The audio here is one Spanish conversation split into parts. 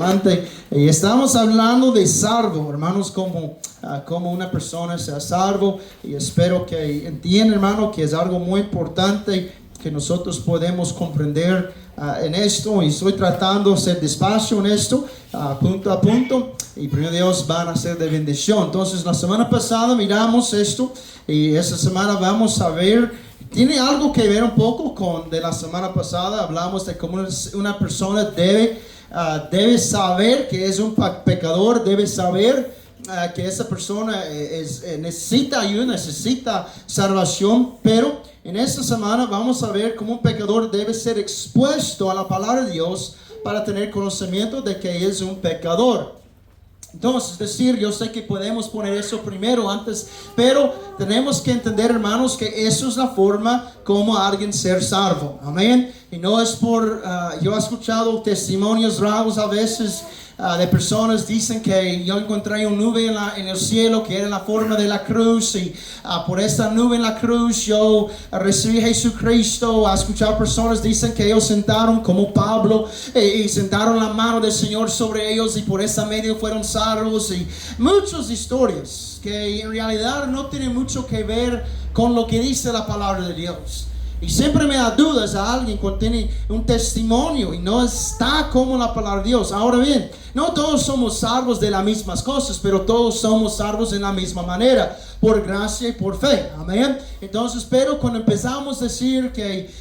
Adelante. Y estamos hablando de salvo, hermanos, como una persona sea salvo. Y espero que entiendan, hermano, que es algo muy importante que nosotros podemos comprender en esto. Y estoy tratando de ser despacio en esto, punto a punto. Y primero Dios van a ser de bendición. Entonces, la semana pasada miramos esto. Y esta semana vamos a ver. Tiene algo que ver un poco con de la semana pasada. Hablamos de cómo una persona debe saber que es un pecador, debe saber que esa persona necesita ayuda, necesita salvación. Pero en esta semana vamos a ver cómo un pecador debe ser expuesto a la palabra de Dios para tener conocimiento de que es un pecador. Entonces, es decir, yo sé que podemos poner eso primero antes, pero tenemos que entender, hermanos, que eso es la forma como alguien ser salvo. Amén. Y no es por, yo he escuchado testimonios raros a veces de personas dicen que yo encontré una nube en el cielo que era la forma de la cruz y por esta nube en la cruz yo recibí a Jesucristo. A escuchar personas dicen que ellos sentaron como Pablo y sentaron la mano del Señor sobre ellos y por esa medio fueron salvos, y muchas historias que en realidad no tienen mucho que ver con lo que dice la palabra de Dios. Y siempre me da dudas a alguien cuando tiene un testimonio y no está como la palabra de Dios. Ahora bien, no todos somos salvos de las mismas cosas, pero todos somos salvos de la misma manera, por gracia y por fe. Amén. Entonces, pero cuando empezamos a decir que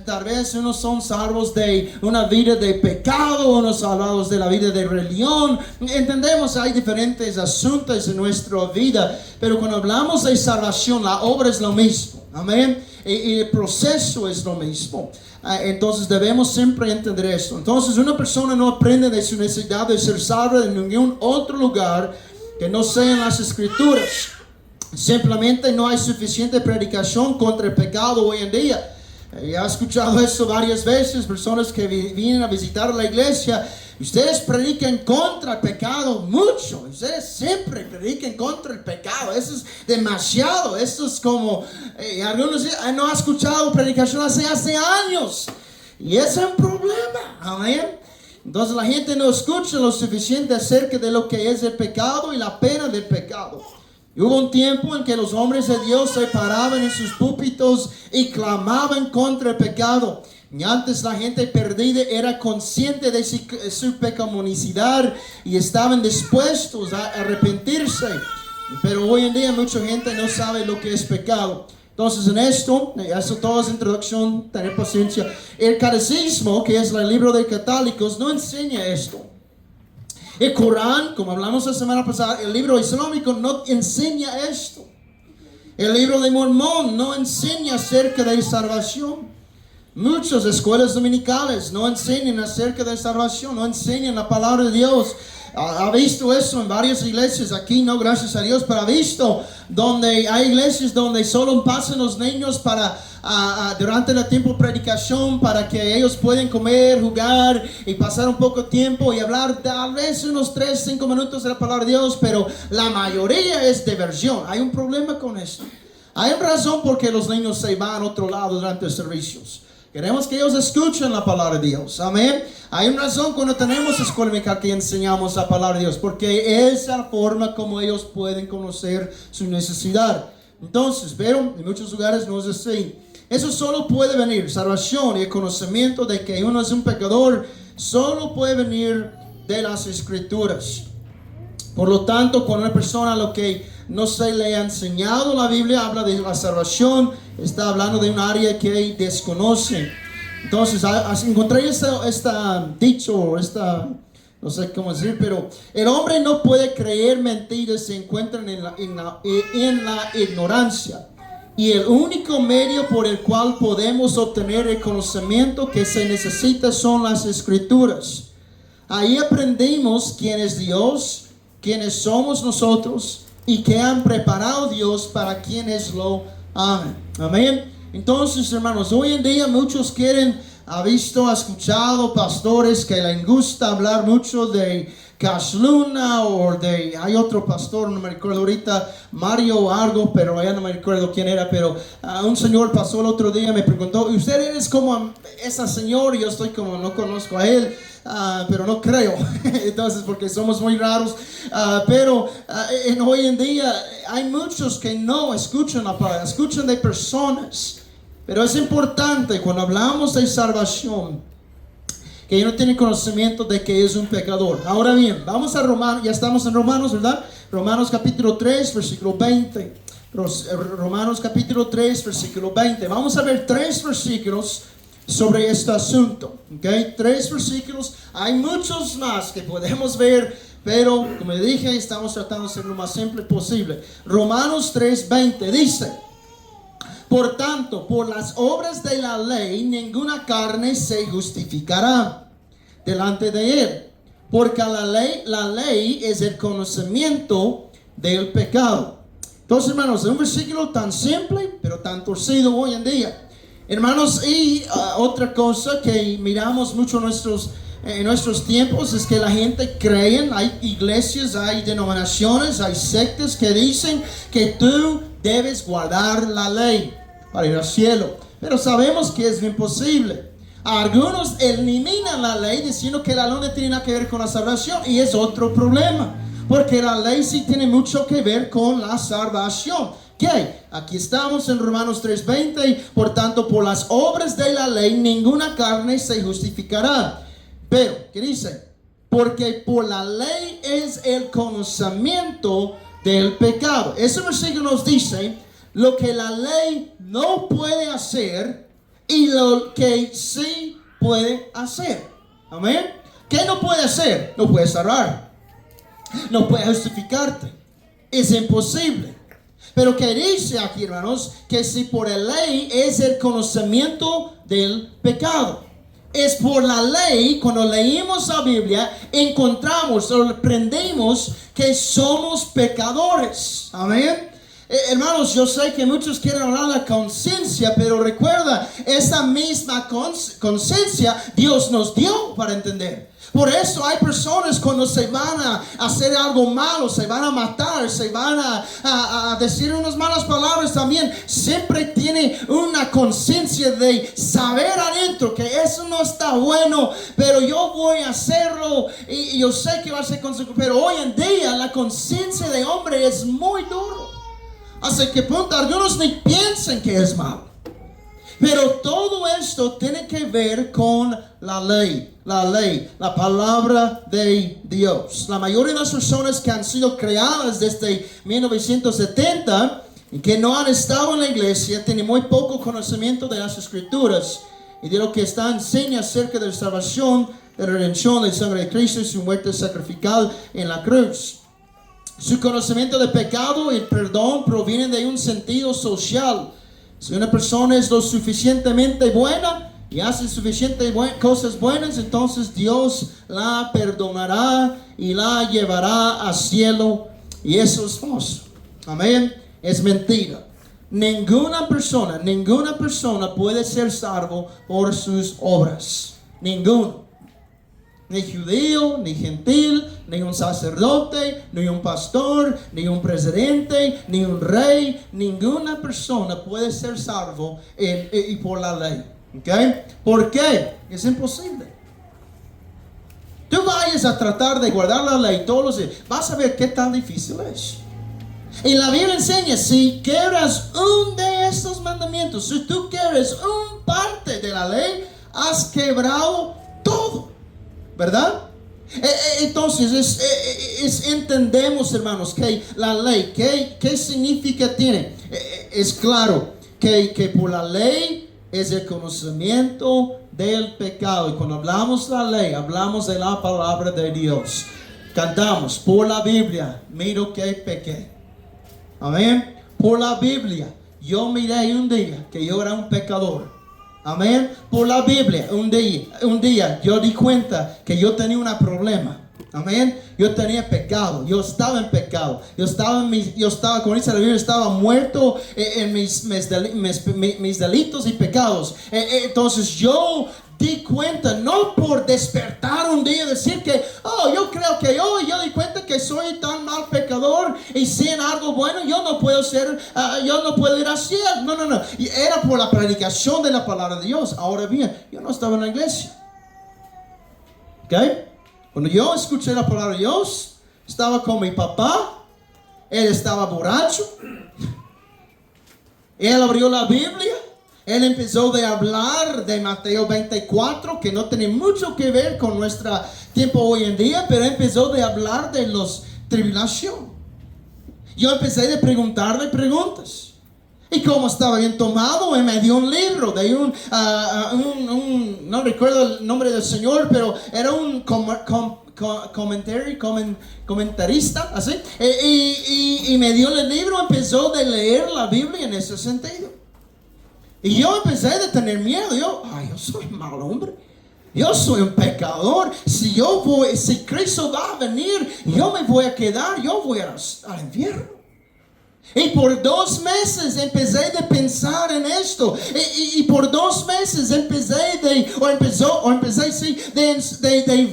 tal vez unos son salvos de una vida de pecado, unos salvados de la vida de religión, entendemos hay diferentes asuntos en nuestra vida, pero cuando hablamos de salvación, la obra es lo mismo. Amén. Y el proceso es lo mismo. Entonces debemos siempre entender esto. Entonces una persona no aprende de su necesidad de ser salva en ningún otro lugar que no sea en las Escrituras. Simplemente no hay suficiente predicación contra el pecado hoy en día. He escuchado eso varias veces, personas que vienen a visitar la iglesia. Ustedes predican contra el pecado mucho. Ustedes siempre predican contra el pecado. Eso es demasiado. Eso es como algunos no han escuchado predicación hace años. Y ese es un problema. Amén. Entonces la gente no escucha lo suficiente acerca de lo que es el pecado y la pena del pecado. Y hubo un tiempo en que los hombres de Dios se paraban en sus púlpitos y clamaban contra el pecado. Y antes la gente perdida era consciente de su pecaminosidad y estaban dispuestos a arrepentirse. Pero hoy en día mucha gente no sabe lo que es pecado. Entonces en esto todo es introducción, tener paciencia. El catecismo, que es el libro de católicos, no enseña esto. El Corán, como hablamos la semana pasada, el libro islámico no enseña esto. El libro de Mormón no enseña acerca de salvación. Muchas escuelas dominicales no enseñan acerca de salvación, no enseñan la palabra de Dios. Ha visto eso en varias iglesias, aquí no, gracias a Dios, pero ha visto donde hay iglesias donde solo pasan los niños durante el tiempo de predicación para que ellos puedan comer, jugar y pasar un poco de tiempo y hablar tal vez unos 3-5 minutos de la palabra de Dios, pero la mayoría es diversión. Hay un problema con esto. Hay una razón por qué los niños se van a otro lado durante los servicios. Queremos que ellos escuchen la palabra de Dios. Amén. Hay una razón cuando tenemos escuela dominical que enseñamos la palabra de Dios, porque es la forma como ellos pueden conocer su necesidad. Entonces, pero en muchos lugares no es así. Eso solo puede venir, salvación y el conocimiento de que uno es un pecador, solo puede venir de las Escrituras. Por lo tanto, cuando una persona lo que no se le ha enseñado la Biblia, habla de la salvación, está hablando de un área que desconoce. Entonces, encontré esta dicho, no sé cómo decir, pero el hombre no puede creer mentiras, se encuentran en la ignorancia. Y el único medio por el cual podemos obtener el conocimiento que se necesita son las Escrituras. Ahí aprendimos quién es Dios, quiénes somos nosotros y que han preparado Dios para quienes lo aman. Amén. Entonces, hermanos, hoy en día muchos quieren ha visto, ha escuchado pastores que les gusta hablar mucho de Cash Luna o de, hay otro pastor, no me recuerdo ahorita, Mario algo, pero ya no me recuerdo quién era, pero un señor pasó el otro día, me preguntó, ¿y usted eres como esa señora? Y yo estoy como, no conozco a él, pero no creo, entonces porque somos muy raros, pero hoy en día hay muchos que no escuchan la palabra, escuchan de personas, pero es importante cuando hablamos de salvación, que ellos no tienen conocimiento de que es un pecador. Ahora bien, vamos a Romanos, ya estamos en Romanos, ¿verdad? Romanos capítulo 3, versículo 20. Romanos capítulo 3, versículo 20. Vamos a ver 3 versículos sobre este asunto, ¿ok? 3 versículos, hay muchos más que podemos ver, pero como dije, estamos tratando de ser lo más simple posible. Romanos 3, 20 dice: por tanto, por las obras de la ley, ninguna carne se justificará delante de él, porque la ley es el conocimiento del pecado. Entonces, hermanos, es un versículo tan simple, pero tan torcido hoy en día. Hermanos, y otra cosa que miramos mucho en nuestros tiempos es que la gente cree, hay iglesias, hay denominaciones, hay sectas que dicen que tú debes guardar la ley para ir al cielo, pero sabemos que es imposible. Algunos eliminan la ley diciendo que la ley no tiene nada que ver con la salvación, y es otro problema, porque la ley sí tiene mucho que ver con la salvación. ¿Qué? Aquí estamos en Romanos 3:20. Por tanto, por las obras de la ley ninguna carne se justificará. Pero, ¿qué dice? Porque por la ley es el conocimiento del pecado. Ese versículo nos dice lo que la ley no puede hacer y lo que sí puede hacer. Amén. ¿Qué no puede hacer? No puede salvar, no puede justificarte, es imposible. Pero que dice aquí, hermanos, que si por la ley es el conocimiento del pecado. Es por la ley, cuando leímos la Biblia, encontramos o aprendemos que somos pecadores. Amén. Hermanos, yo sé que muchos quieren hablar de la conciencia, pero recuerda, esa misma conciencia Dios nos dio para entender. Por eso hay personas cuando se van a hacer algo malo, se van a matar, se van a decir unas malas palabras también, siempre tiene una conciencia de saber adentro que eso no está bueno, pero yo voy a hacerlo y yo sé que va a ser consecuencia. Pero hoy en día la conciencia de hombre es muy duro. Hasta que punto algunos ni piensan que es malo. Pero todo esto tiene que ver con la ley, la palabra de Dios. La mayoría de las personas que han sido creadas desde 1970 y que no han estado en la iglesia tienen muy poco conocimiento de las escrituras y de lo que está enseña acerca de la salvación, de la redención, de la sangre de Cristo y su muerte sacrificial en la cruz. Su conocimiento de pecado y perdón provienen de un sentido social. Si una persona es lo suficientemente buena y hace suficientes cosas buenas, entonces Dios la perdonará y la llevará al cielo. Y eso es falso. Amén. Es mentira. Ninguna persona puede ser salvo por sus obras. Ninguno. Ni judío, ni gentil, ni un sacerdote, ni un pastor, ni un presidente, ni un rey. Ninguna persona puede ser salvo y por la ley. ¿Okay? ¿Por qué? Es imposible. Tú vayas a tratar de guardar la ley todos los días, vas a ver qué tan difícil es. Y la Biblia enseña, si quieres uno de estos mandamientos, si tú quieres un parte de la ley, has quebrado todo. ¿Verdad? Entonces entendemos, hermanos, que la ley, ¿qué significa tiene? Es claro que por la ley es el conocimiento del pecado. Y cuando hablamos de la ley, hablamos de la palabra de Dios. Cantamos, por la Biblia, miro que pequé. Amén. Por la Biblia, yo miré un día que yo era un pecador. Amén. Por la Biblia, un día yo di cuenta que yo tenía un problema. Amén. Yo tenía pecado. Yo estaba en pecado. Yo estaba, como dice la Biblia, estaba muerto en mis delitos y pecados. Entonces yo di cuenta, no por despertar un día y decir que, oh, yo creo que hoy yo di cuenta que soy tan mal pecador y si en algo bueno yo no puedo ser, yo no puedo ir al cielo. No, no, no. Y era por la predicación de la palabra de Dios. Ahora bien, yo no estaba en la iglesia. ¿Ok? Cuando yo escuché la palabra de Dios, estaba con mi papá. Él estaba borracho. Él abrió la Biblia. Él empezó a hablar de Mateo 24, que no tiene mucho que ver con nuestro tiempo hoy en día, pero empezó a hablar de los tribulación. Yo empecé a preguntarle preguntas. Y como estaba bien tomado, él me dio un libro de no recuerdo el nombre del señor, pero era un comentarista, así. Y me dio el libro, empezó a leer la Biblia en ese sentido. Y yo empecé a tener miedo. Yo soy mal hombre. Yo soy un pecador. Si Cristo va a venir, yo me voy a quedar, yo voy al infierno. Y por 2 meses empecé a pensar en esto. Y por 2 meses empecé de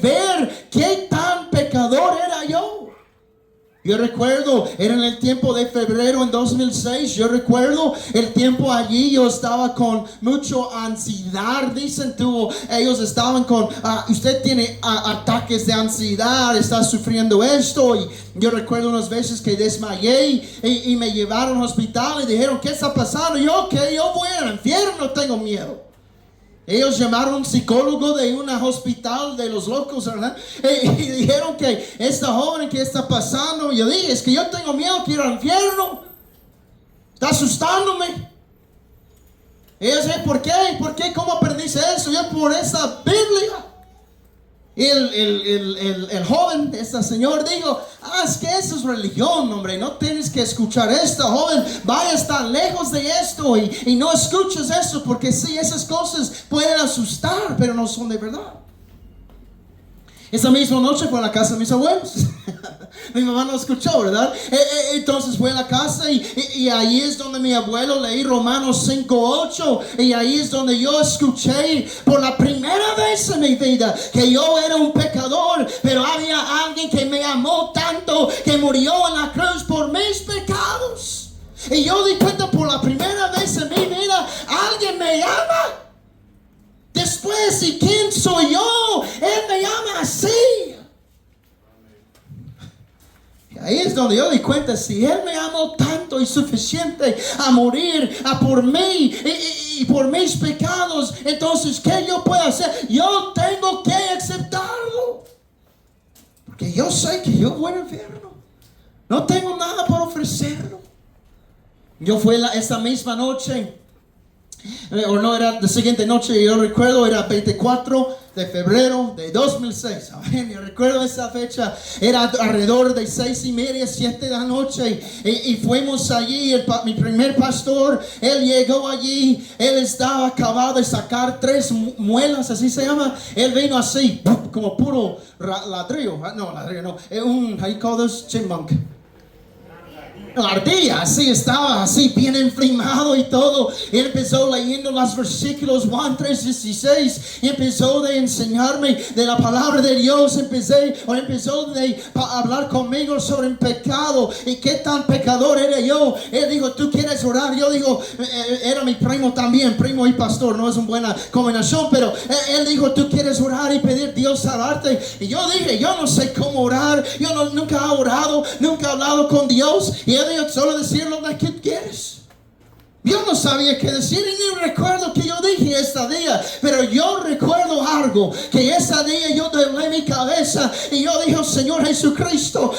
ver qué tan pecador era yo. Yo recuerdo, era en el tiempo de febrero en 2006. Yo recuerdo el tiempo allí. Yo estaba con mucho ansiedad. Dicen ellos estaban con, usted tiene ataques de ansiedad, está sufriendo esto. Y yo recuerdo unas veces que desmayé y me llevaron al hospital y dijeron, ¿qué está pasando? Yo voy al infierno, tengo miedo. Ellos llamaron a un psicólogo de un hospital de los locos, ¿verdad? Y dijeron que esta joven, ¿qué está pasando? Yo dije, es que yo tengo miedo, quiero ir al infierno. Está asustándome. Ellos dijeron, ¿por qué? ¿Por qué? ¿Cómo aprendiste eso? Yo por esa Biblia. Y el joven, este señor dijo, es que eso es religión, hombre, no tienes que escuchar esto, joven, vayas tan lejos de esto y no escuches eso, porque sí, esas cosas pueden asustar, pero no son de verdad. Esa misma noche fue a la casa de mis abuelos. Mi mamá no escuchó, ¿verdad? Entonces fue a la casa y ahí es donde mi abuelo leí Romanos 5:8. Y ahí es donde yo escuché por la primera vez en mi vida que yo era un pecador, pero había alguien que me amó tanto que murió en la cruz por mis pecados. Y yo di cuenta por la primera vez en mi vida, alguien me ama. Después, ¿y quién soy yo? Él me llama así. Y ahí es donde yo di cuenta, si Él me amó tanto y suficiente a morir por mí y por mis pecados, entonces, ¿qué yo puedo hacer? Yo tengo que aceptarlo. Porque yo sé que yo voy al infierno. No tengo nada para ofrecerlo. Yo fui esa misma noche. O no, era la siguiente noche, yo recuerdo, era 24 de febrero de 2006. Amén, yo recuerdo esa fecha, era alrededor de 6:30, 7 de la noche. Y fuimos allí, mi primer pastor, él llegó allí, él estaba acabado de sacar 3 muelas, así se llama. Él vino así, como puro ladrillo. No, ladrillo no, how you call this? Chipmunk. La ardilla, así estaba, así bien inflamado y todo. Él empezó leyendo los versículos 1, 3, 16 y empezó a enseñarme de la palabra de Dios. Empezó a hablar conmigo sobre el pecado y qué tan pecador era yo. Él dijo, ¿tú quieres orar? Yo digo, era mi primo también, primo y pastor, no es una buena combinación, pero él dijo, ¿tú quieres orar y pedir a Dios salvarte? Y yo dije, yo no sé cómo orar, yo nunca he orado, nunca he hablado con Dios. Y él dijo, solo decir lo que quieres. Yo no sabía qué decir y ni recuerdo que yo dije ese día, pero yo recuerdo algo, que ese día yo doblé mi cabeza y yo dije, Señor Jesucristo,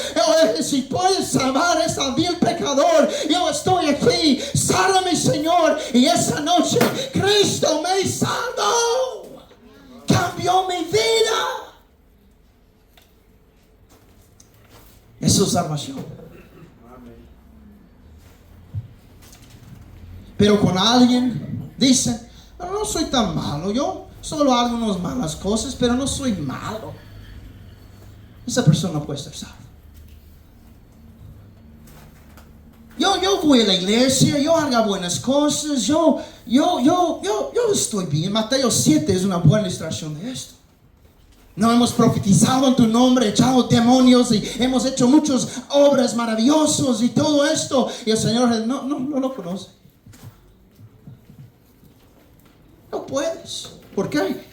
si puedes salvar a ese vil pecador, yo estoy aquí, sálvame, Señor. Y esa noche Cristo me salvó, cambió mi vida. Eso es salvación. Pero con alguien dice, no soy tan malo, yo solo hago unas malas cosas, pero no soy malo. Esa persona no puede ser salva. Yo yo voy a la iglesia, yo hago buenas cosas, yo estoy bien. Mateo 7 es una buena ilustración de esto. No hemos profetizado en tu nombre, echado demonios y hemos hecho muchas obras maravillosas y todo esto. Y el Señor no lo conoce. No puedes. ¿Por qué?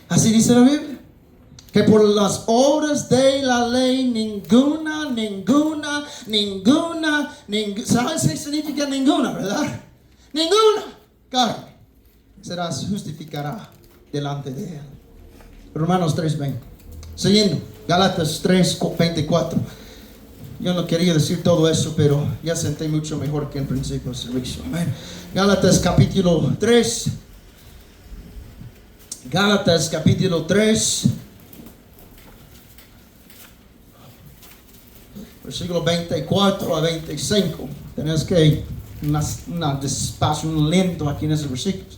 Así dice la Biblia. Que por las obras de la ley ninguna, ¿sabes qué significa ninguna, verdad? Ninguna carne justificará delante de él. Romanos 3:20. Siguiendo, Gálatas 3:24. Yo no quería decir todo eso, pero ya sentí mucho mejor que en principio del servicio. Amén. Gálatas capítulo 3. Gálatas capítulo 3. Versículo 24 a 25. Tenés que ir despacio, lento aquí en esos versículos.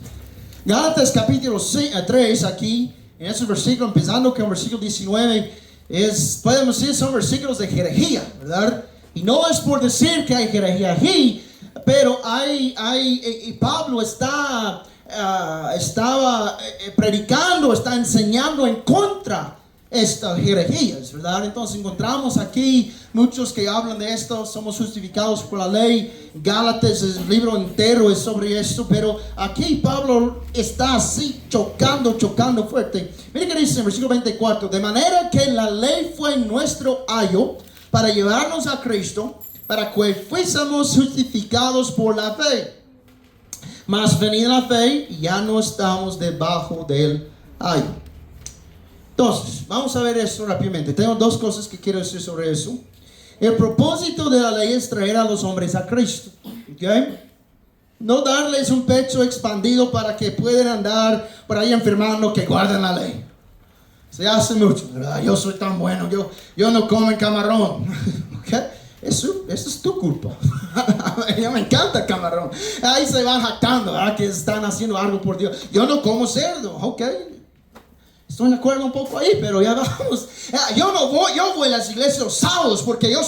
Gálatas capítulo 3 aquí, en esos versículos, empezando con el versículo 19, podemos decir, son versículos de herejía, ¿verdad? Y no es por decir que hay herejía aquí, pero Pablo estaba predicando, está enseñando en contra estas herejías, ¿verdad? Entonces encontramos aquí muchos que hablan de esto, somos justificados por la ley. Gálatas, el libro entero es sobre esto, pero aquí Pablo está así chocando fuerte. Mira que dice en versículo 24, de manera que la ley fue nuestro ayo para llevarnos a Cristo, para que fuésemos justificados por la fe. Mas venida la fe, ya no estamos debajo del ayo. Entonces, vamos a ver esto rápidamente. Tengo dos cosas que quiero decir sobre eso. El propósito de la ley es traer a los hombres a Cristo. ¿Okay? No darles un pecho expandido para que puedan andar por ahí enfermando que guarden la ley. Se hace mucho, ¿verdad? Yo soy tan bueno, yo no como camarón. ¿Okay? Eso es tu culpa. A mí me encanta el camarón. Ahí se van jactando, ¿verdad? Que están haciendo algo por Dios. Yo no como cerdo, ¿ok? Estoy de acuerdo un poco ahí, pero ya vamos. Yo voy a las iglesias los sábados porque yo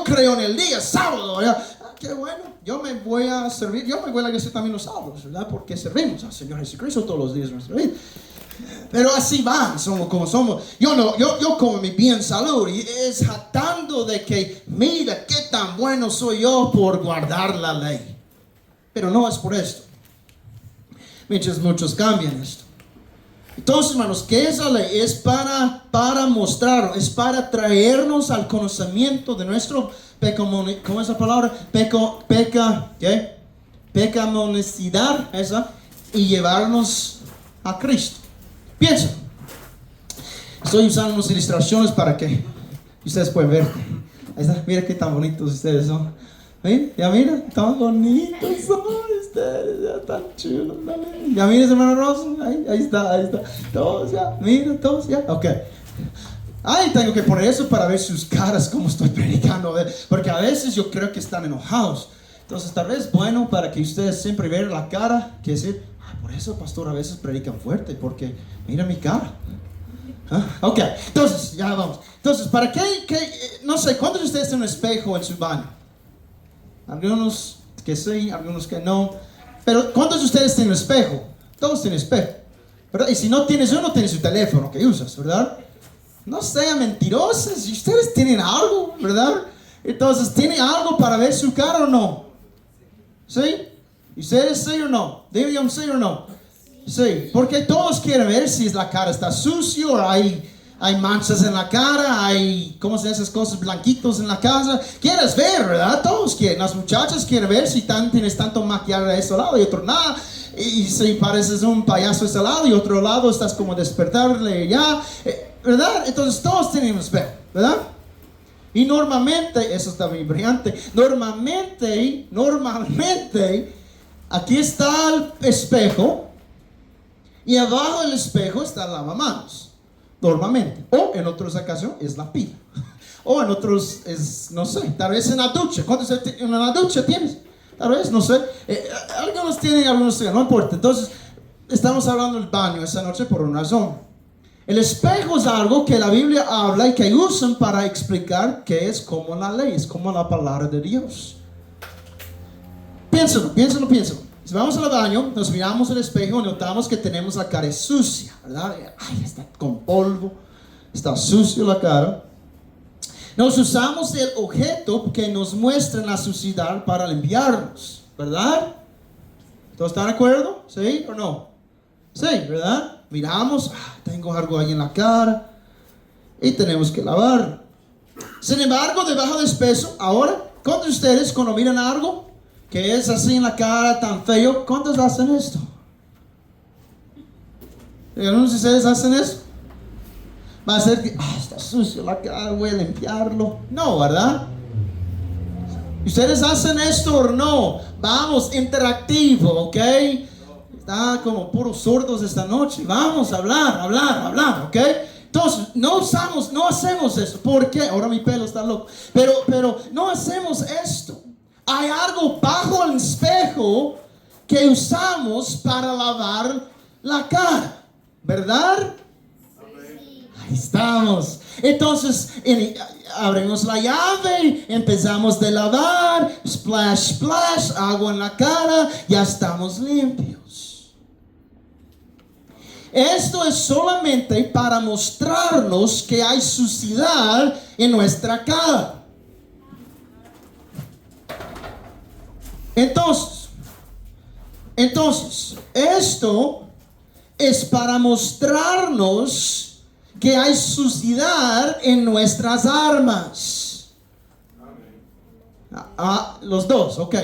creo en el día sábado. Qué bueno, yo me voy a servir, yo me voy a la iglesia también los sábados, ¿verdad? Porque servimos al Señor Jesucristo todos los días de nuestra vida. Pero así van, somos como somos. Yo como mi bien salud y es jactando de que mira qué tan bueno soy yo por guardar la ley. Pero no es por esto. Muchos cambian esto. Entonces, hermanos, ¿qué es la ley? Es para mostrar, es para traernos al conocimiento de nuestro ¿cómo es la palabra? Pecaminosidad, esa, y llevarnos a Cristo. Piensa. Estoy usando unas ilustraciones para que ustedes puedan ver. Ahí está, mira qué tan bonitos ustedes son. ¿Ven? Ya mira, tan bonitos son ustedes, ya tan chulos. Ya mira, hermano Rosa, ahí está. Todos ya, mira, todos ya. Ok. Ay, tengo que poner eso para ver sus caras, como estoy predicando. Porque a veces yo creo que están enojados. Entonces, tal vez bueno para que ustedes siempre vean la cara, que decir, por eso, pastor, a veces predican fuerte, porque mira mi cara. Ok, entonces, ya vamos. Entonces, ¿para qué? No sé, ¿cuántos de ustedes tienen un espejo en su baño? Algunos que sí, algunos que no. Pero ¿cuántos de ustedes tienen un espejo? Todos tienen espejo, ¿verdad? Y si no tienes uno, tienes un teléfono que usas, ¿verdad? No sean mentirosos. Si ustedes tienen algo, ¿verdad? Entonces, ¿tienen algo para ver su cara o no? ¿Sí? ¿Ustedes sí o no? ¿Digan sí o no? Sí, porque todos quieren ver si la cara está sucia o hay manchas en la cara, hay, ¿cómo se llaman esas cosas? Blanquitos en la casa. Quieres ver, ¿verdad? Todos quieren. Las muchachas quieren ver si tienes tanto maquillaje a ese lado y otro nada. Y si pareces un payaso a ese lado y otro lado estás como despertarle ya, ¿verdad? Entonces todos tenemos ver, ¿verdad? Y normalmente, eso está muy brillante, normalmente, aquí está el espejo y abajo del espejo está el lavamanos, normalmente. O en otras ocasiones es la pila. O en otros es, no sé, tal vez en la ducha. ¿Cuántos en la ducha tienes? Tal vez, no sé. Algunos tienen, algunos tienen, no importa. Entonces, estamos hablando del baño esa noche por una razón. El espejo es algo que la Biblia habla y que usan para explicar que es como la ley, es como la palabra de Dios. Piénsalo. Si vamos al baño, nos miramos al espejo y notamos que tenemos la cara sucia, ¿verdad? Ay, está con polvo, está sucio la cara. Nos usamos el objeto que nos muestra la suciedad para limpiarnos, ¿verdad? ¿Todos están de acuerdo? ¿Sí o no? Sí, ¿verdad? Miramos, tengo algo ahí en la cara y tenemos que lavar. Sin embargo, debajo del espejo, ahora, ¿cuántos de ustedes cuando miran algo que es así en la cara, tan feo, cuántos hacen esto? ¿Algunos de ustedes hacen eso? Va a ser que, está sucio la cara, voy a limpiarlo. No, ¿verdad? ¿Ustedes hacen esto o no? Vamos, interactivo, ¿ok? Está como puros sordos esta noche. Vamos a hablar, ¿ok? Entonces, no hacemos eso. ¿Por qué? Ahora mi pelo está loco. Pero no hacemos esto. Hay algo bajo el espejo que usamos para lavar la cara, ¿verdad? Ahí estamos. Entonces, abrimos la llave, empezamos de lavar, splash, splash, agua en la cara, ya estamos limpios. Esto es solamente para mostrarnos que hay suciedad en nuestra cara. Entonces, esto es para mostrarnos que hay suciedad en nuestras armas. Los dos, ok.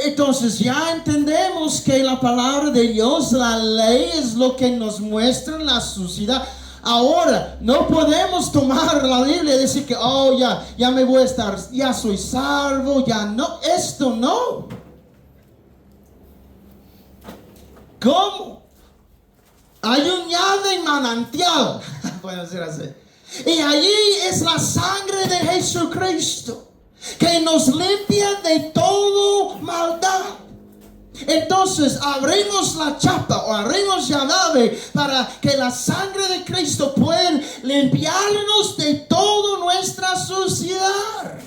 Entonces ya entendemos que la palabra de Dios, la ley, es lo que nos muestra la suciedad. Ahora, no podemos tomar la Biblia y decir que, ya me voy a estar, ya soy salvo, ya no. Esto no. ¿Cómo? Hay un llave manantial, puede ser así. Y allí es la sangre de Jesucristo que nos limpia de todo maldad. Entonces abrimos la chapa o abrimos la llave para que la sangre de Cristo pueda limpiarnos de toda nuestra suciedad.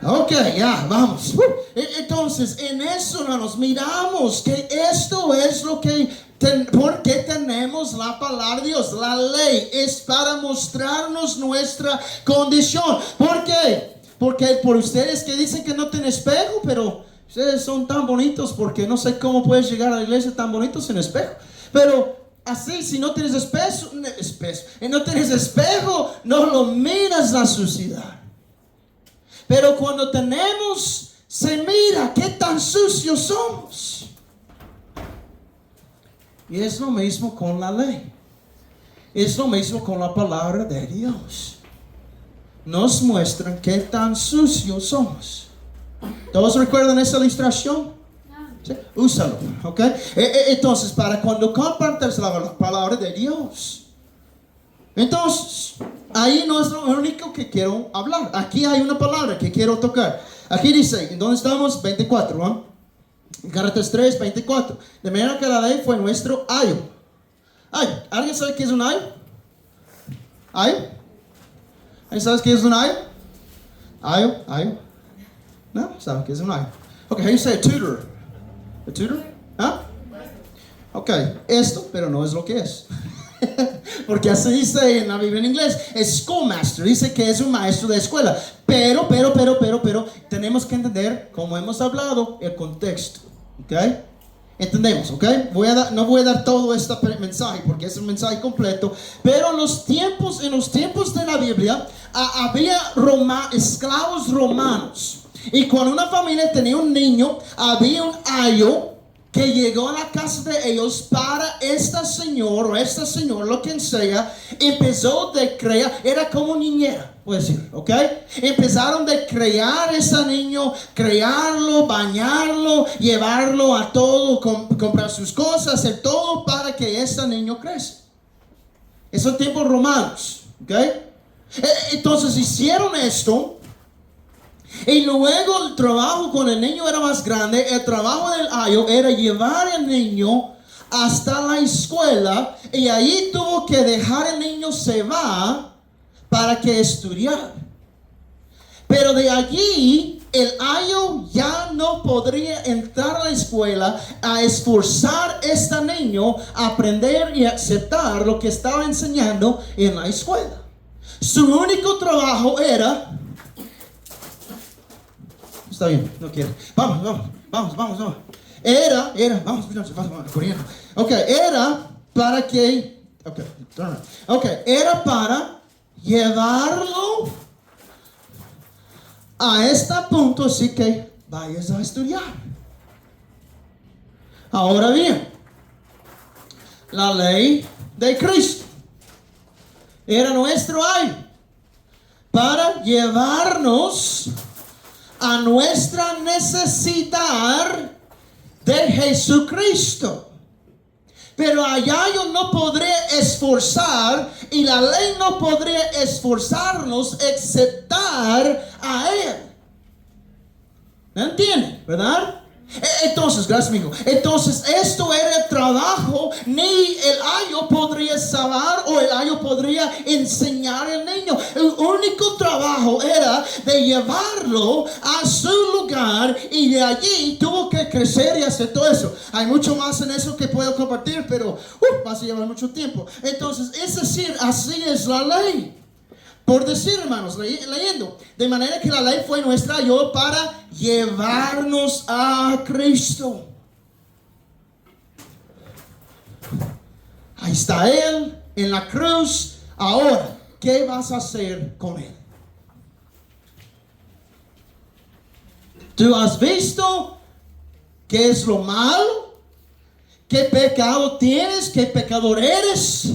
Ok, ya, vamos. Entonces, en eso nos miramos que esto es lo que, porque tenemos la palabra de Dios. La ley es para mostrarnos nuestra condición. ¿Por qué? Porque por ustedes que dicen que no tienen espejo, pero ustedes son tan bonitos, porque no sé cómo puedes llegar a la iglesia tan bonitos sin espejo. Pero así, si no tienes espejo, no lo miras la suciedad. Pero cuando tenemos, se mira qué tan sucios somos. Y es lo mismo con la ley. Es lo mismo con la palabra de Dios. Nos muestran qué tan sucios somos. ¿Todos recuerdan esa ilustración? ¿Sí? Úsalo, ¿ok? Entonces, para cuando compartes la palabra de Dios, entonces, ahí no es lo único que quiero hablar. Aquí hay una palabra que quiero tocar. Aquí dice, ¿en dónde estamos? 24, ¿no? Gálatas 3, 24. De manera que la ley fue nuestro ayo. ¿Alguien sabe qué es un ayo? ¿Ayo? ¿Alguien sabe qué es un ayo? Ayo. No, ¿sabe qué es un ayo? Okay, how you say a tutor? A tutor? ¿Ah? Ok, esto, pero no es lo que es. Porque así dice en la Biblia en inglés, es schoolmaster, dice que es un maestro de escuela. Pero, tenemos que entender, como hemos hablado, el contexto. ¿Ok? Entendemos, ¿ok? No voy a dar todo este mensaje porque es un mensaje completo. Pero en los tiempos de la Biblia, había esclavos romanos. Y cuando una familia tenía un niño, había un ayo que llegó a la casa de ellos para esta señora, lo que sea, empezó de crear, era como niñera, puedo decir, ¿ok? Empezaron de crear ese niño, crearlo, bañarlo, llevarlo a todo, comprar sus cosas, hacer todo para que ese niño crezca. Esos tiempos romanos, ¿ok? Entonces hicieron esto. Y luego el trabajo con el niño era más grande. El trabajo del ayo era llevar al niño hasta la escuela y ahí tuvo que dejar el niño se va para que estudiar. Pero de allí el ayo ya no podría entrar a la escuela a esforzar a este niño a aprender y aceptar lo que estaba enseñando en la escuela. Su único trabajo era... Está bien, no quiere. Vamos. Era, vamos, corriendo. Era para que... era para llevarlo a este punto, así que vayas a estudiar. Ahora bien, la ley de Cristo era nuestro ayo para llevarnos a nuestra necesidad de Jesucristo. Pero allá yo no podría esforzar y la ley no podría esforzarnos aceptar a Él. ¿Me entienden? ¿Verdad? Entonces, gracias amigo. Entonces esto era el trabajo. Ni el ayo podría saber o el ayo podría enseñar al niño. El único trabajo era de llevarlo a su lugar y de allí tuvo que crecer y hacer todo eso. Hay mucho más en eso que puedo compartir, pero va a llevar mucho tiempo. Entonces, es decir, así es la ley. Por decir, hermanos, leyendo, de manera que la ley fue nuestra ayuda para llevarnos a Cristo. Ahí está Él en la cruz. Ahora, ¿qué vas a hacer con Él? ¿Tú has visto qué es lo malo? ¿Qué pecado tienes? ¿Qué pecador eres?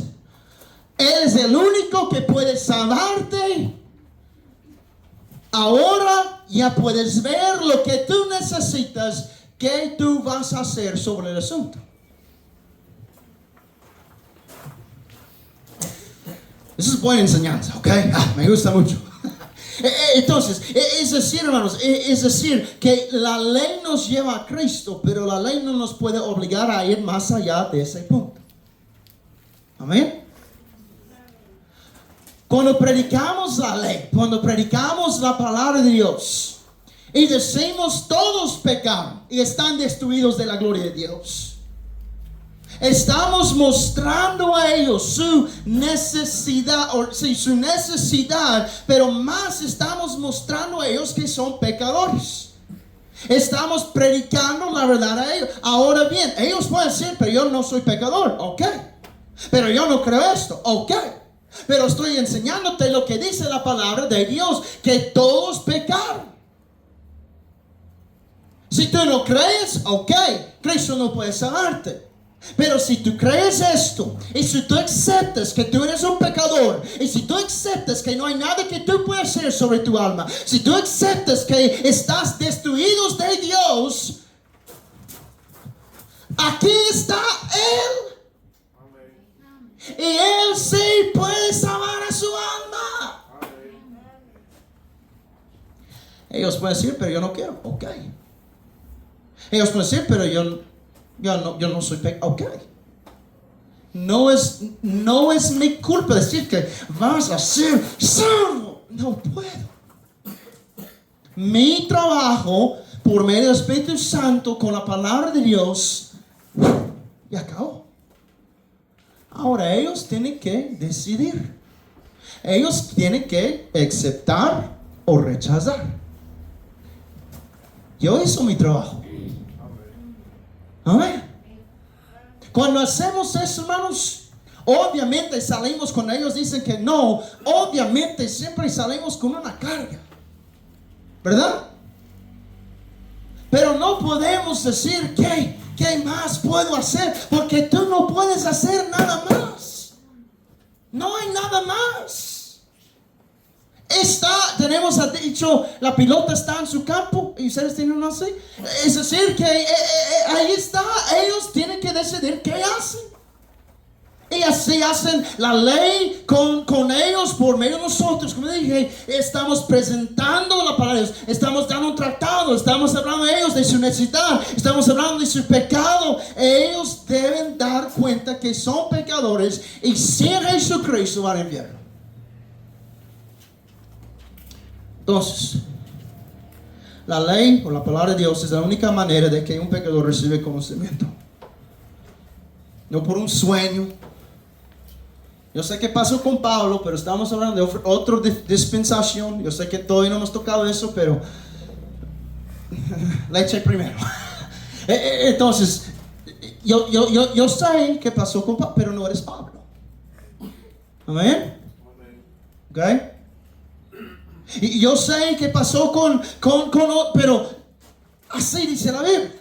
Él es el único que puede salvarte. Ahora ya puedes ver lo que tú necesitas. ¿Qué tú vas a hacer sobre el asunto? Eso es buena enseñanza, ¿ok? Me gusta mucho. Entonces, es decir, hermanos, es decir que la ley nos lleva a Cristo, pero la ley no nos puede obligar a ir más allá de ese punto. Amén. Cuando predicamos la ley, cuando predicamos la palabra de Dios y decimos todos pecaron y están destruidos de la gloria de Dios, estamos mostrando a ellos su necesidad, su necesidad, pero más estamos mostrando a ellos que son pecadores. Estamos predicando la verdad a ellos. Ahora bien, ellos pueden decir, pero yo no soy pecador, ok. Pero yo no creo esto, ok. Pero estoy enseñándote lo que dice la palabra de Dios, que todos pecaron. Si tú no crees, ok, Cristo no puede salvarte. Pero si tú crees esto, y si tú aceptas que tú eres un pecador, y si tú aceptas que no hay nada que tú puedas hacer sobre tu alma, si tú aceptas que estás destruido de Dios, aquí está Él. Y Él sí puede salvar a su alma. Ellos pueden decir, pero yo no quiero. Ok. Ellos pueden decir, pero yo no soy pecador. Ok. No es mi culpa decir que vas a ser salvo. No puedo. Mi trabajo por medio del Espíritu Santo con la palabra de Dios ya acabó. Ahora ellos tienen que decidir. Ellos tienen que aceptar o rechazar. Yo hice mi trabajo. Amén. Cuando hacemos eso, hermanos, obviamente salimos cuando ellos dicen que no. Obviamente siempre salimos con una carga, ¿verdad? Pero no podemos decir ¿qué más puedo hacer? Porque tú no puedes hacer nada más. No hay nada más. Tenemos dicho, la pelota está en su campo y ustedes tienen uno así. Es decir, que ahí está. Ellos tienen que decidir qué hacen. Y así hacen la ley con ellos por medio de nosotros. Como dije, estamos presentando la palabra de Dios. Estamos dando un tratado. estamos hablando de ellos, de su necesidad, estamos hablando de su pecado. Ellos deben dar cuenta que son pecadores y sin Jesucristo van al infierno. Entonces, la ley o la palabra de Dios es la única manera de que un pecador reciba conocimiento. No por un sueño. Yo sé que pasó con Pablo, pero estamos hablando de otra dispensación. Yo sé que todavía no hemos tocado eso, pero leche primero. Entonces, yo sé que pasó con Pablo, pero no eres Pablo. Amén. ¿Ok? Y yo sé que pasó pero así dice la Biblia.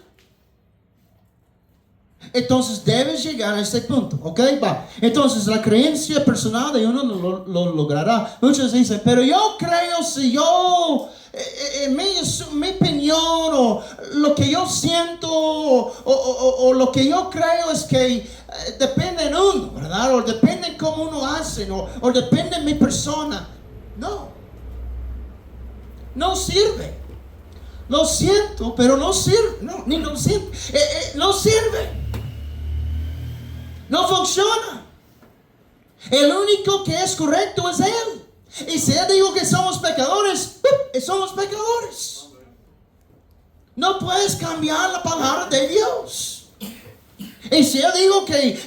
Entonces debes llegar a ese punto, ¿ok? Va. Entonces la creencia personal de uno lo logrará. Muchos dicen, pero yo creo si yo, mi opinión o lo que yo siento o lo que yo creo es que depende de uno, ¿verdad? O depende de cómo uno hace, o depende de mi persona. No sirve. Lo siento, pero no sirve. No sirve. No funciona. El único que es correcto es Él. Y si Él dijo que somos pecadores, somos pecadores. No puedes cambiar la palabra de Dios. Y si Él dijo que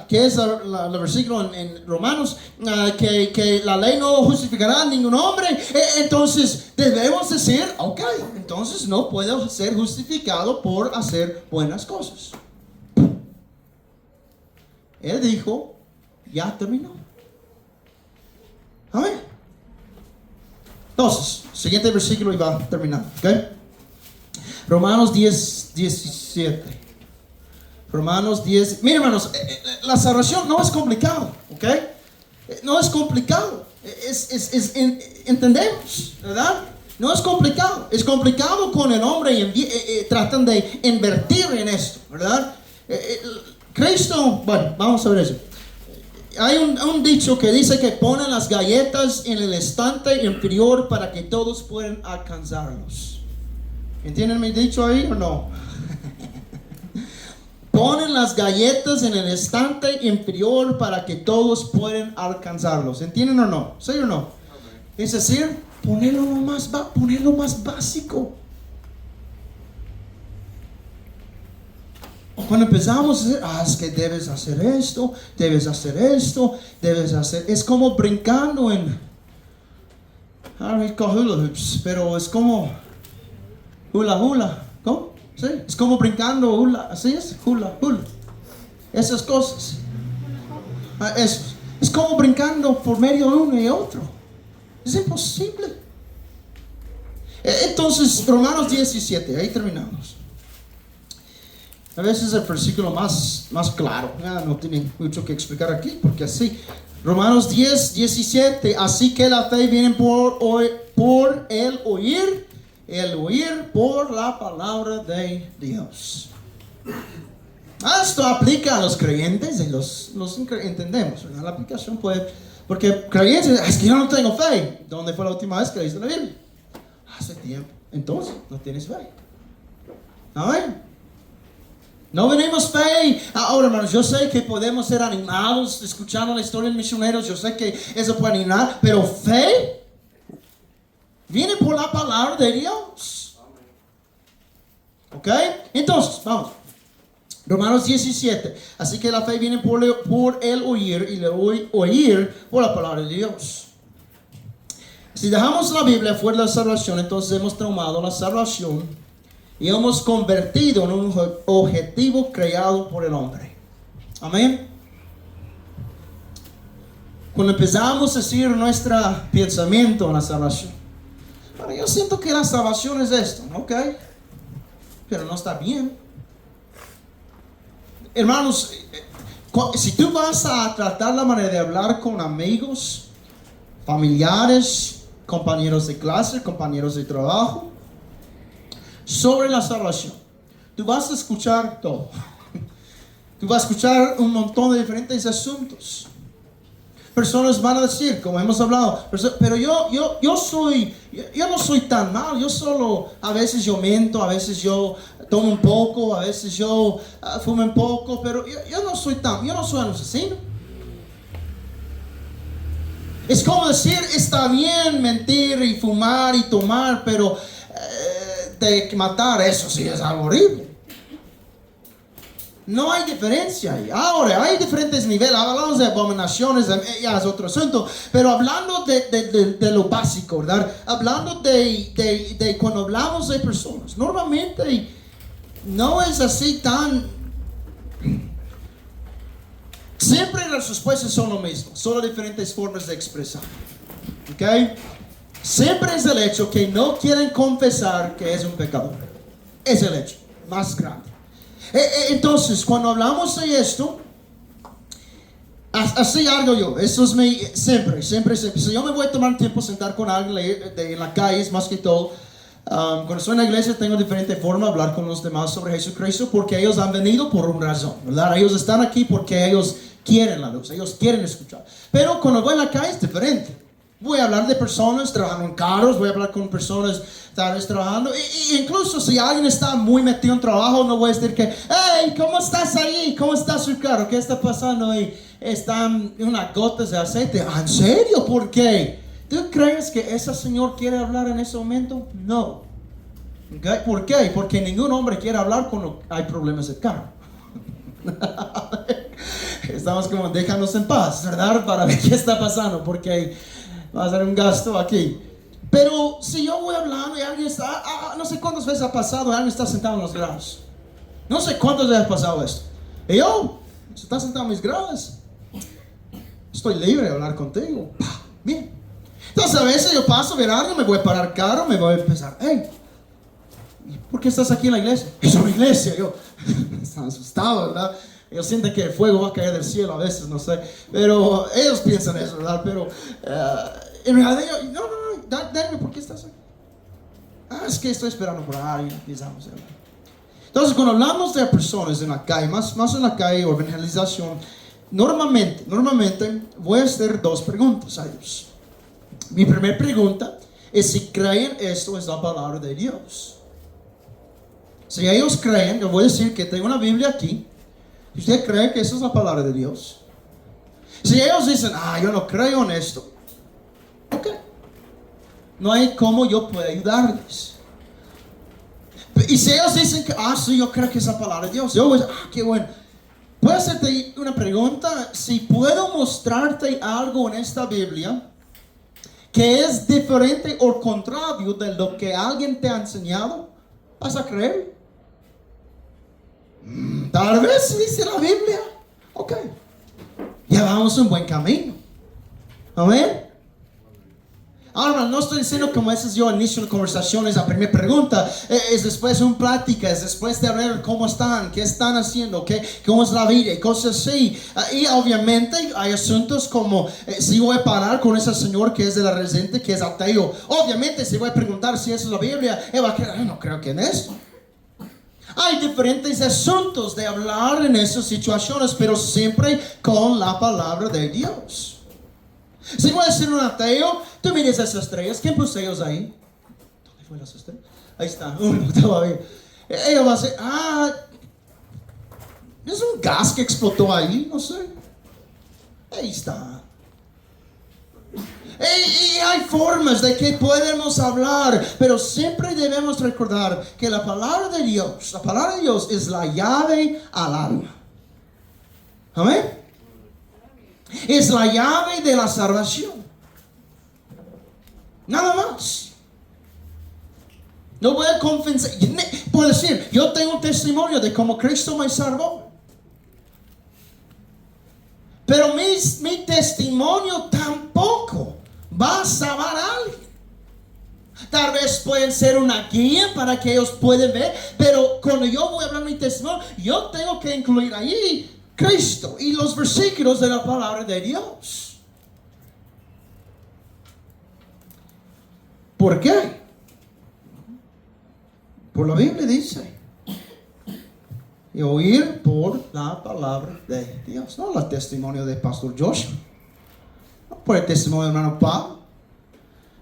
es el versículo en Romanos, que la ley no justificará a ningún hombre, entonces debemos decir, ok, entonces no puedo ser justificado por hacer buenas cosas. Él dijo, ya terminó. Amén. Entonces, siguiente versículo y va terminando. ¿Okay? Romanos 10, 17. Romanos 10. Miren, hermanos, la salvación no es complicado. ¿Ok? No es complicado. Entendemos, ¿verdad? No es complicado. Es complicado con el hombre y tratan de invertir en esto, ¿verdad? Cristo, bueno, vamos a ver eso. Hay un dicho que dice que ponen las galletas en el estante inferior para que todos puedan alcanzarlos. ¿Entienden mi dicho ahí o no? Ponen las galletas en el estante inferior para que todos puedan alcanzarlos. ¿Entienden o no? ¿Sí o no? Es decir, ponerlo más básico. Cuando empezamos a decir, es que debes hacer esto, es como brincando en hula hoops, pero es como hula, ¿cómo? Sí, es como brincando hula, así es, hula, esas cosas. Es como brincando por medio de uno y otro. Es imposible. Entonces, Romanos 17, ahí terminamos. A veces el versículo más claro, no tiene mucho que explicar aquí, porque así, Romanos 10, 17, así que la fe viene por el oír por la palabra de Dios. Esto aplica a los creyentes y los entendemos, ¿verdad? La aplicación puede, porque creyentes, es que yo no tengo fe. ¿Dónde fue la última vez que leíste la Biblia? Hace tiempo. Entonces, no tienes fe. Amén. No venimos fe. Ahora, hermanos, yo sé que podemos ser animados escuchando la historia de los misioneros. Yo sé que eso puede animar, pero fe viene por la palabra de Dios. ¿Ok? Entonces, vamos. Romanos 17. Así que la fe viene por el oír y el oír por la palabra de Dios. Si dejamos la Biblia fuera de la salvación, entonces hemos tomado la salvación y hemos convertido en un objetivo creado por el hombre. Amén. Cuando empezamos a decir nuestro pensamiento en la salvación, bueno, yo siento que la salvación es esto, ¿ok? Pero no está bien. Hermanos, si tú vas a tratar la manera de hablar con amigos, familiares, compañeros de clase, compañeros de trabajo, sobre la salvación, tú vas a escuchar todo. Tú vas a escuchar un montón de diferentes asuntos. personas van a decir, como hemos hablado, pero yo no soy tan mal, yo solo, a veces yo miento, a veces yo tomo un poco, a veces yo fumo un poco, pero yo no soy un asesino. Es como decir, está bien mentir y fumar y tomar, pero de matar, eso sí es algo horrible. No hay diferencia ahí. Ahora, hay diferentes niveles. Hablamos de abominaciones, ya es otro asunto. Pero hablando de lo básico, ¿verdad? Hablando de cuando hablamos de personas, normalmente no es así tan... Siempre las respuestas son lo mismo, solo diferentes formas de expresar. ¿Ok? Siempre es el hecho que no quieren confesar que es un pecador. Es el hecho más grande. Entonces, cuando hablamos de esto, así hago yo. Eso es siempre. Si yo me voy a tomar tiempo sentar con alguien en la calle, es más que todo. Cuando estoy en la iglesia tengo diferente forma de hablar con los demás sobre Jesucristo, porque ellos han venido por una razón, ¿verdad? Ellos están aquí porque ellos quieren la luz, ellos quieren escuchar. Pero cuando voy en la calle es diferente. Voy a hablar de personas trabajando en carros, voy a hablar con personas tal vez trabajando. Incluso si alguien está muy metido en trabajo, no voy a decir que, hey, ¿cómo estás ahí? ¿Cómo está su carro? ¿Qué está pasando ahí? Están unas gotas de aceite. ¿En serio? ¿Por qué? ¿Tú crees que ese señor quiere hablar en ese momento? No. ¿Okay? ¿Por qué? Porque ningún hombre quiere hablar cuando hay problemas de carro. Estamos como déjanos en paz, ¿verdad? Para ver qué está pasando, porque va a ser un gasto aquí. Pero si yo voy hablando y alguien está, no sé cuántas veces ha pasado, alguien está sentado en los grados. No sé cuántas veces ha pasado esto. Y yo, si está sentado en mis grados, estoy libre de hablar contigo. Bien. Entonces a veces yo paso a ver algo, me voy a parar caro, me voy a pensar, hey, ¿por qué estás aquí en la iglesia? Es una iglesia. Yo, están asustados, ¿verdad? Ellos sienten que el fuego va a caer del cielo a veces, no sé. Pero ellos piensan eso, ¿verdad? Pero en realidad yo, no, dime, ¿por qué estás aquí? Es que estoy esperando por alguien, quizás. Entonces, cuando hablamos de personas en la calle, más en la calle o evangelización, normalmente voy a hacer dos preguntas a ellos. Mi primera pregunta es si creen esto es la palabra de Dios. Si ellos creen, yo voy a decir que tengo una Biblia aquí. ¿Usted cree que eso es la palabra de Dios? Si ellos dicen, yo no creo en esto, ok, no hay cómo yo pueda ayudarles. Y si ellos dicen que, sí, yo creo que es la palabra de Dios, yo voy a decir, qué bueno. Puedo hacerte una pregunta. Si puedo mostrarte algo en esta Biblia que es diferente o contrario de lo que alguien te ha enseñado, ¿vas a creer? Tal vez dice la Biblia. Ok, ya vamos un buen camino. Amén. Ahora, no estoy diciendo como ese es yo inicio de conversaciones. La primera pregunta es después de una plática, es después de ver cómo están, qué están haciendo, cómo es la vida y cosas así. Y obviamente hay asuntos como si voy a parar con ese señor que es de la residente, que es ateo. Obviamente si voy a preguntar si eso es la Biblia, él va a creer, no creo que en eso. Hay diferentes asuntos de hablar en esas situaciones, pero siempre con la palabra de Dios. Si voy a ser un ateo, tú mires esas estrellas. ¿Quién puso ellos ahí? ¿Dónde fue las estrellas? Ahí está, uno todavía. Ella va a decir, es un gas que explotó ahí, no sé. Ahí está. Y hay formas de que podemos hablar, pero siempre debemos recordar que la palabra de Dios es la llave al alma. Amén. Es la llave de la salvación. Nada más. No voy a confesar. Puedo decir, yo tengo un testimonio de cómo Cristo me salvó. Pero mi testimonio tampoco va a salvar a alguien. Tal vez pueden ser una guía para que ellos puedan ver, pero cuando yo voy a hablar mi testimonio, yo tengo que incluir ahí Cristo y los versículos de la palabra de Dios. ¿Por qué? Por la Biblia dice. Y oír por la palabra de Dios. No el testimonio de Pastor Joshua. por el testimonio del hermano Pablo,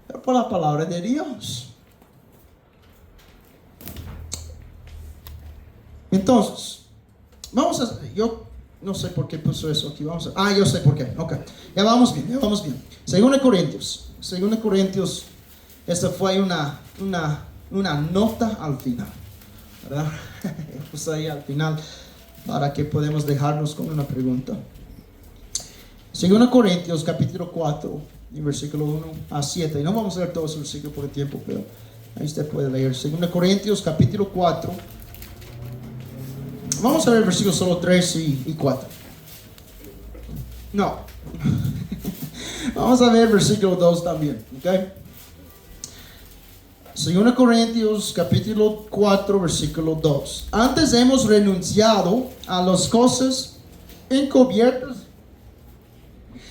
pero por la palabra de Dios. Entonces, yo no sé por qué puso eso aquí. Yo sé por qué. Ok, ya vamos bien. 2 Corintios, esta fue una nota al final, ¿verdad? Pues ahí al final, para que podamos dejarnos con una pregunta. 2 Corintios capítulo 4, versículo 1 a 7. Y no vamos a leer todo ese versículo por el tiempo, pero ahí usted puede leer. 2 Corintios capítulo 4. Vamos a ver versículos solo 3 y 4. No. Vamos a ver versículo 2 también. ¿Ok? 2 Corintios capítulo 4 versículo 2. Antes hemos renunciado a las cosas encubiertas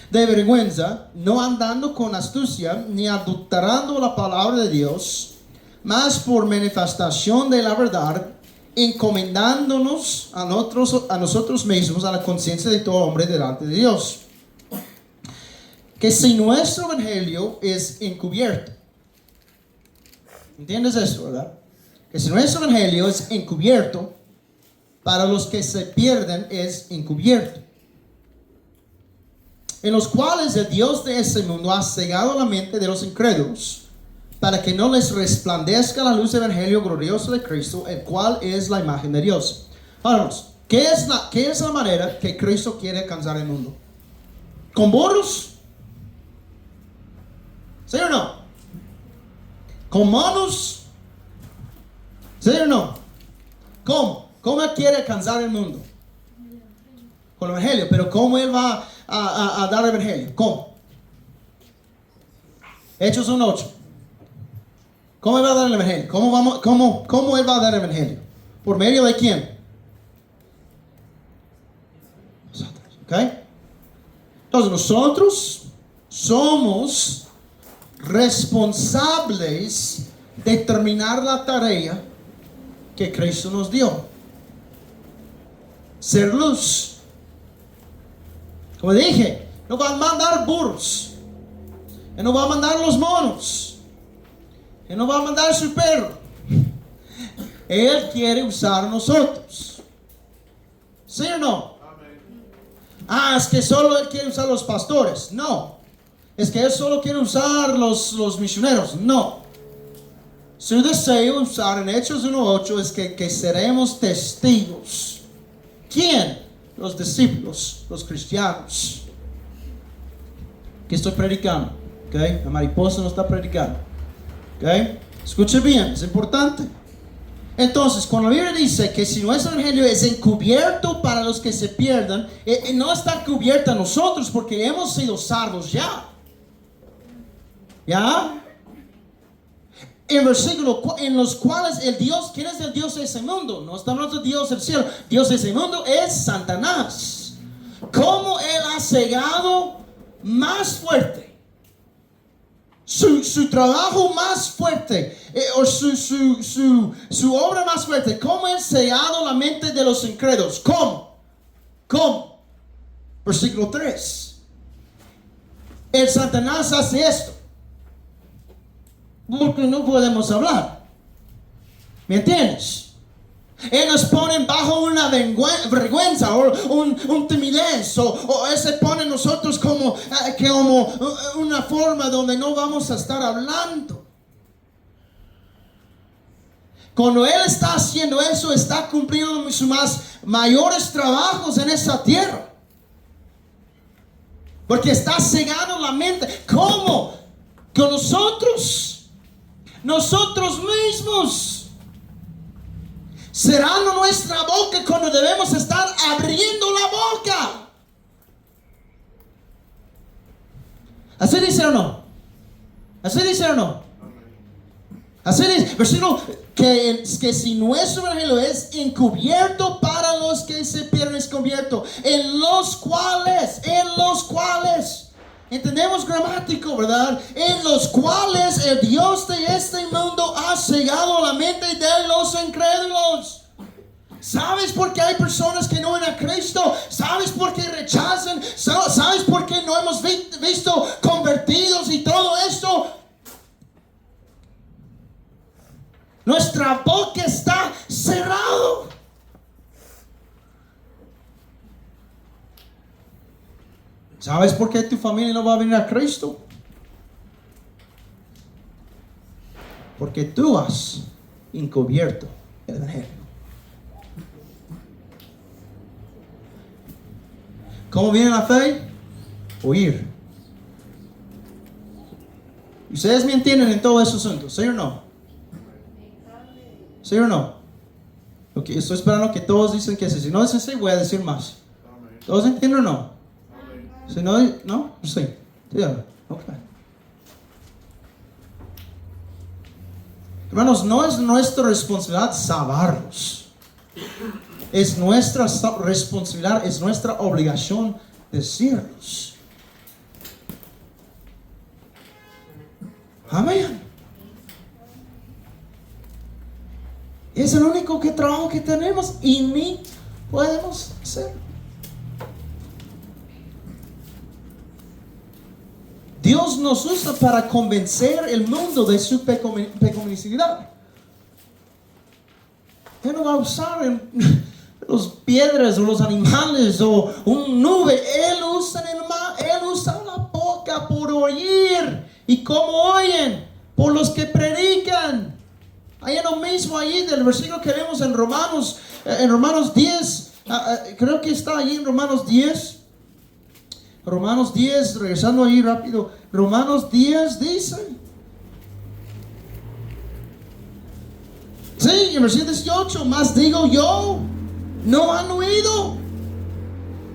de vergüenza, no andando con astucia, ni adulterando la palabra de Dios, mas por manifestación de la verdad, encomendándonos a nosotros mismos a la conciencia de todo hombre delante de Dios. Que si nuestro evangelio es encubierto, ¿entiendes eso, verdad? Que si nuestro evangelio es encubierto, para los que se pierden es encubierto, en los cuales el Dios de este mundo ha cegado la mente de los incrédulos, para que no les resplandezca la luz del evangelio glorioso de Cristo, el cual es la imagen de Dios. Ahora, ¿qué es la manera que Cristo quiere alcanzar el mundo? ¿Con burros? ¿Sí o no? ¿Con monos? ¿Sí o no? ¿Cómo? ¿Cómo Él quiere alcanzar el mundo? Con el evangelio. Pero ¿cómo Él va a dar el evangelio? ¿Cómo? Hechos 1:8. ¿Cómo Él va a dar el evangelio? ¿Cómo Él va a dar el evangelio? ¿Por medio de quién? Nosotros. ¿Ok? Entonces nosotros somos responsables de terminar la tarea que Cristo nos dio. Ser luz. Como dije, no va a mandar burros. Él no va a mandar los monos. Él no va a mandar su perro. Él quiere usar a nosotros. ¿Sí o no? Es que solo Él quiere usar los pastores. No. Es que Él solo quiere usar los misioneros. No. Su deseo usar en Hechos 1:8 es que seremos testigos. ¿Quién? Los discípulos, los cristianos. ¿Qué estoy predicando? ¿Okay? La mariposa no está predicando. ¿Okay? Escuche bien, es importante. Entonces, cuando la Biblia dice que si nuestro evangelio es encubierto para los que se pierdan, no está cubierto a nosotros porque hemos sido salvos ya. ¿Ya? En versículo, en los cuales el Dios, ¿quién es el Dios de ese mundo? No está hablando de Dios del cielo. Dios de ese mundo es Satanás. ¿Cómo Él ha cegado más fuerte? Su trabajo más fuerte, o su obra más fuerte. ¿Cómo Él ha cegado la mente de los incrédulos? ¿Cómo? Versículo 3. El Satanás hace esto porque no podemos hablar. ¿Me entiendes? Él nos pone bajo una vergüenza o un timidez, o Él se pone nosotros como una forma donde no vamos a estar hablando. Cuando Él está haciendo eso, está cumpliendo sus mayores trabajos en esa tierra, porque está cegando la mente. ¿Cómo? Con nosotros mismos. Cerrando nuestra boca cuando debemos estar abriendo la boca. ¿Así dice o no? ¿Así dice o no? Así dice. Versículo que si nuestro evangelio es encubierto para los que se pierden, es cubierto. En los cuales. Entendemos gramático, ¿verdad? En los cuales el Dios de este mundo ha cegado la mente de los incrédulos. ¿Sabes por qué hay personas que no ven a Cristo? ¿Sabes por qué rechazan? ¿Sabes por qué no hemos visto Nuestra boca está cerrada. ¿Sabes por qué tu familia no va a venir a Cristo? Porque tú has encubierto el evangelio. ¿Cómo viene la fe? Oír. ¿Ustedes me entienden en todo ese asunto? ¿Sí o no? ¿Sí o no? Okay, estoy esperando que todos dicen que sí. Si no dicen sí, voy a decir más. ¿Todos entienden o no? Si no, ¿no? Sí. Okay. Hermanos, no es nuestra responsabilidad salvarlos. Es nuestra responsabilidad, es nuestra obligación decirlos. Amén. Es el único trabajo que tenemos y ni podemos hacer. Dios nos usa para convencer el mundo de su pecaminosidad. Él no va a usar los piedras o los animales o un nube. Él usa la boca por oír. ¿Y cómo oyen? Por los que predican. Hay en lo mismo ahí del versículo que vemos en Romanos 10. Creo que está ahí en Romanos 10. Romanos 10, regresando ahí rápido. Romanos 10 dice. Sí, en versículo 18, más digo yo, no han oído.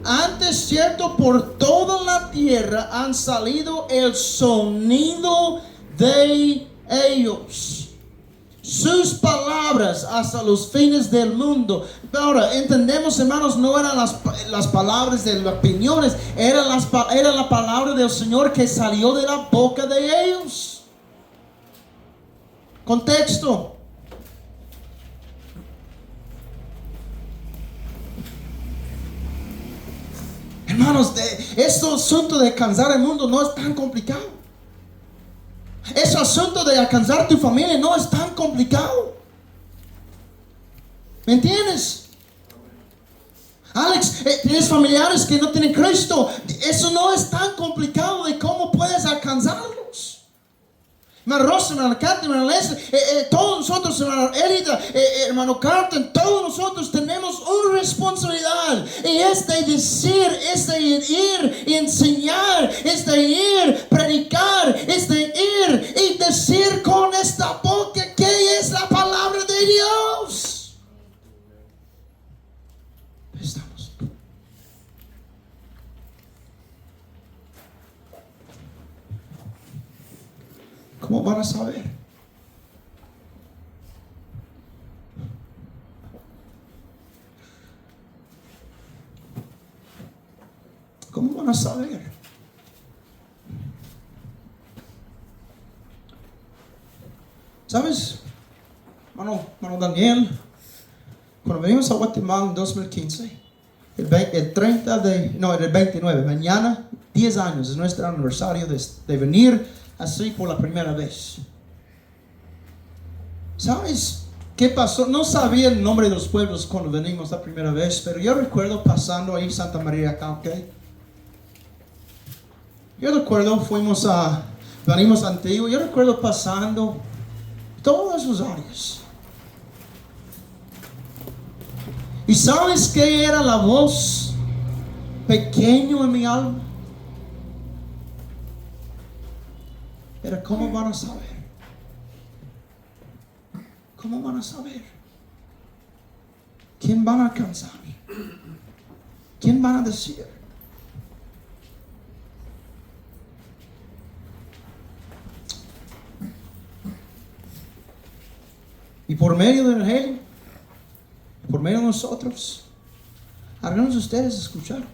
Antes, cierto, por toda la tierra han salido el sonido de ellos. Sus palabras hasta los fines del mundo. Ahora, entendemos, hermanos, no eran las palabras de las opiniones, era la palabra del Señor que salió de la boca de ellos. Contexto. Hermanos, este asunto de alcanzar el mundo no es tan complicado. Ese asunto de alcanzar tu familia no es tan complicado. ¿Me entiendes? Alex, tienes familiares que no tienen Cristo. Eso no es tan complicado de cómo puedes alcanzarlos. Hermano Rosa, hermano Cante, hermano Leslie, todos nosotros, hermano Elida, hermano Carlton, todos nosotros tenemos una responsabilidad. Y es de decir, es de ir y enseñar, es de ir, predicar, es de ir y decir con esta boca que es la palabra de Dios. Estamos. ¿Cómo van a saber? ¿Cómo van a saber? ¿Sabes? Hermano Daniel, cuando venimos a Guatemala en 2015, el 29, mañana, 10 años, es nuestro aniversario de venir así por la primera vez. ¿Sabes qué pasó? No sabía el nombre de los pueblos cuando venimos la primera vez, pero yo recuerdo pasando ahí Santa María Cauque. Yo recuerdo venimos a Antiguo. Yo recuerdo pasando todas sus áreas. ¿Y sabes qué era la voz pequeño en mi alma? Pero ¿cómo van a saber? ¿Cómo van a saber? ¿Quién van a alcanzar? ¿Quién van a decir? Y por medio del evangelio, por medio de nosotros, algunos de ustedes escucharon.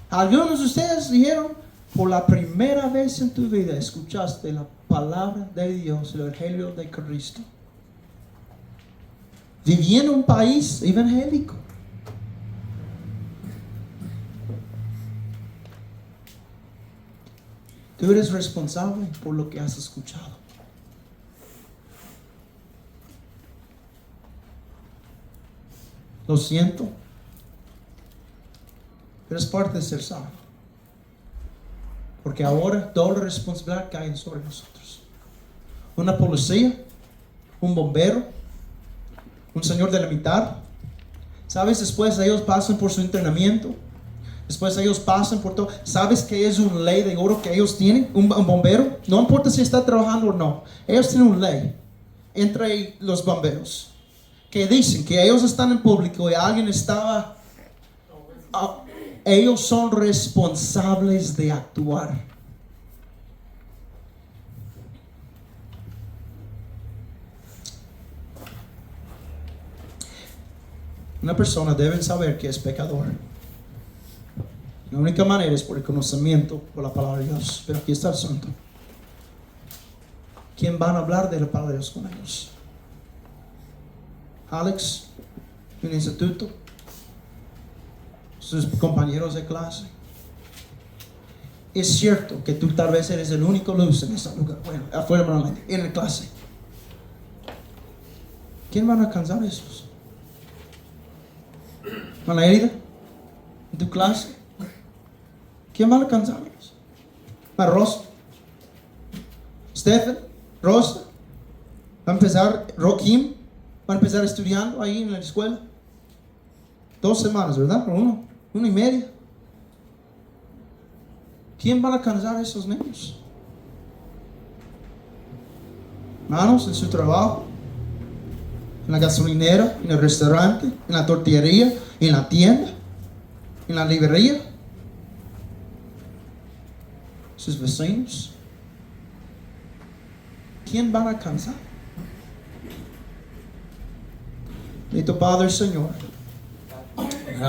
Algunos de ustedes dijeron, por la primera vez en tu vida escuchaste la palabra de Dios, el evangelio de Cristo. Viví en un país evangélico. Tú eres responsable por lo que has escuchado. Lo siento. Pero es parte de ser salvo. Porque ahora toda la responsabilidad cae sobre nosotros. Una policía, un bombero, un señor de la mitad. ¿Sabes? Después ellos pasan por su entrenamiento. Después ellos pasan por todo. ¿Sabes que es una ley de oro que ellos tienen? Un bombero, no importa si está trabajando o no, ellos tienen una ley entre los bomberos que dicen que ellos están en público y alguien estaba... ellos son responsables de actuar. Una persona debe saber que es pecador. La única manera es por el conocimiento, por la palabra de Dios. Pero aquí está el asunto. ¿Quién van a hablar de la palabra de Dios con ellos? Alex, en el instituto, sus compañeros de clase. Es cierto que tú tal vez eres el único luz en ese lugar. Bueno, afuera normalmente, en la clase. ¿Quién van a alcanzar esos? ¿Ana herida? ¿En tu clase? ¿Quién va a alcanzarlos? Rosa, Stephen, Rosa, va a empezar, Roquim, va a empezar estudiando ahí en la escuela. 2 semanas, ¿verdad? Una y media. ¿Quién va a alcanzar a esos niños? Hermanos, en su trabajo, en la gasolinera, en el restaurante, en la tortillería, en la tienda, en la librería. Sus vecinos. ¿Quién van a alcanzar? De tu Padre, Señor. Gracias.